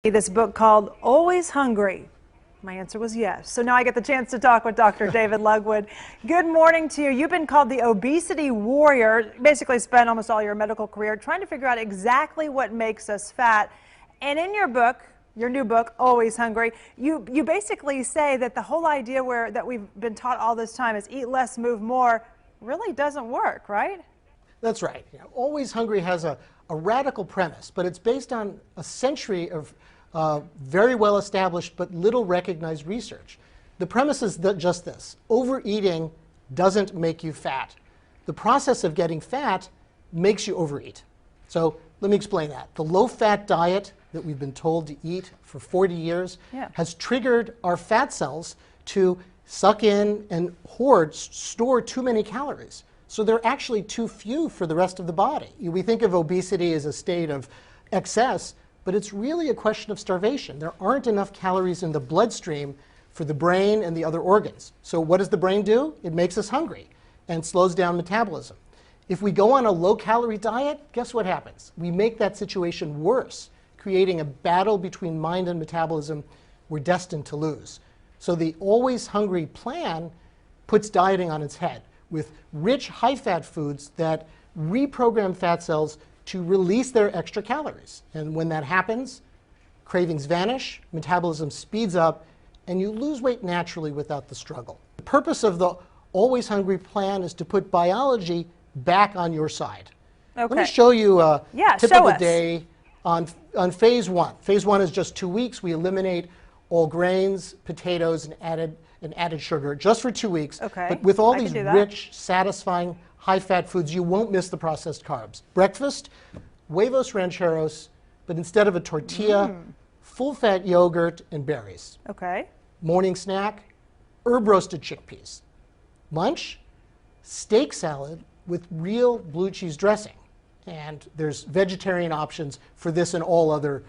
This book called Always Hungry? My answer was yes. So now I get the chance to talk with Dr. David Lugwood. Good morning to you. You've been called the obesity warrior, basically spent almost all your medical career trying to figure out exactly what makes us fat. And in your book, your new book, Always Hungry, you basically say that the whole idea that we've been taught all this time is eat less, move more, really doesn't work, right? That's right. Always Hungry has a radical premise, but it's based on a century of very well established but little recognized research. The premise is just this: overeating doesn't make you fat. The process of getting fat makes you overeat. So let me explain that. The low-fat diet that we've been told to eat for 40 years has triggered our fat cells to suck in and store too many calories. So they're actually too few for the rest of the body. We think of obesity as a state of excess, but it's really a question of starvation. There aren't enough calories in the bloodstream for the brain and the other organs. So what does the brain do? It makes us hungry and slows down metabolism. If we go on a low-calorie diet, guess what happens? We make that situation worse, creating a battle between mind and metabolism we're destined to lose. So the Always Hungry plan puts dieting on its head with rich, high-fat foods that reprogram fat cells to release their extra calories. And when that happens, cravings vanish, metabolism speeds up, and you lose weight naturally without the struggle. The purpose of the Always Hungry plan is to put biology back on your side. Okay. Let me show you a typical day on phase one. Phase one is just 2 weeks. We eliminate all grains, potatoes, and added sugar just for 2 weeks. Okay. But with all these rich, satisfying, high-fat foods, you won't miss the processed carbs. Breakfast, huevos rancheros, but instead of a tortilla, full-fat yogurt and berries. Okay. Morning snack, herb-roasted chickpeas. Lunch, steak salad with real blue cheese dressing. And there's vegetarian options for this and all other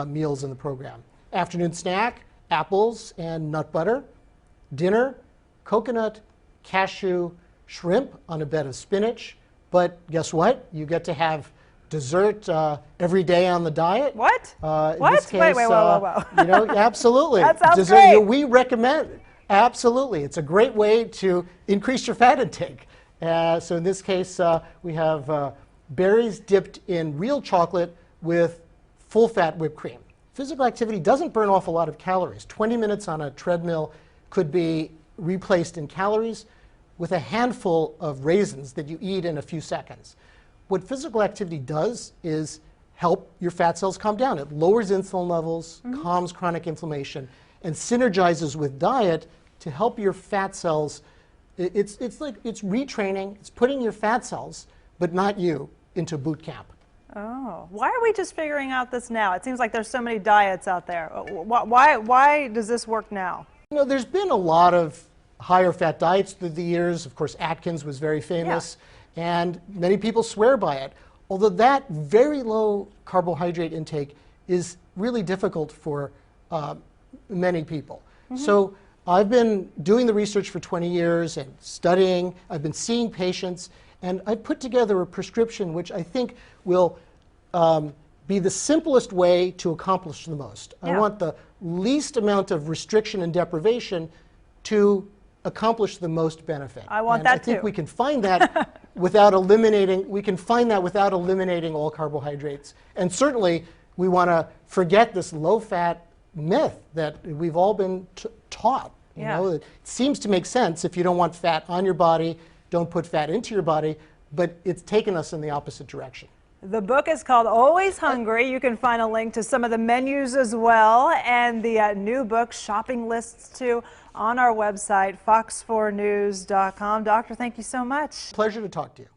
meals in the program. Afternoon snack, apples and nut butter. Dinner, coconut, cashew, shrimp on a bed of spinach. But guess what? You get to have dessert every day on the diet. What? In this case, wait, whoa. You know, absolutely. That sounds dessert, great. we recommend it. Absolutely. It's a great way to increase your fat intake. So in this case, we have berries dipped in real chocolate with full-fat whipped cream. Physical activity doesn't burn off a lot of calories. 20 minutes on a treadmill could be replaced in calories with a handful of raisins that you eat in a few seconds. What physical activity does is help your fat cells calm down. It lowers insulin levels, calms chronic inflammation, and synergizes with diet to help your fat cells. It's retraining, it's putting your fat cells, but not you, into boot camp. Oh, why are we just figuring out this now? It seems like there's so many diets out there. Why does this work now? You know, there's been a lot of higher fat diets through the years. Of course, Atkins was very famous, and many people swear by it. Although that very low carbohydrate intake is really difficult for many people. So I've been doing the research for 20 years and studying. I've been seeing patients, and I put together a prescription which I think will be the simplest way to accomplish the most. I want the least amount of restriction and deprivation to accomplish the most benefit. I want that too. I think we can find that without eliminating all carbohydrates. And certainly we want to forget this low-fat myth that we've all been taught. You know, it seems to make sense. If you don't want fat on your body, don't put fat into your body, but it's taken us in the opposite direction. The book is called Always Hungry. You can find a link to some of the menus as well, and the new book, shopping lists too, on our website, fox4news.com. Doctor, thank you so much. Pleasure to talk to you.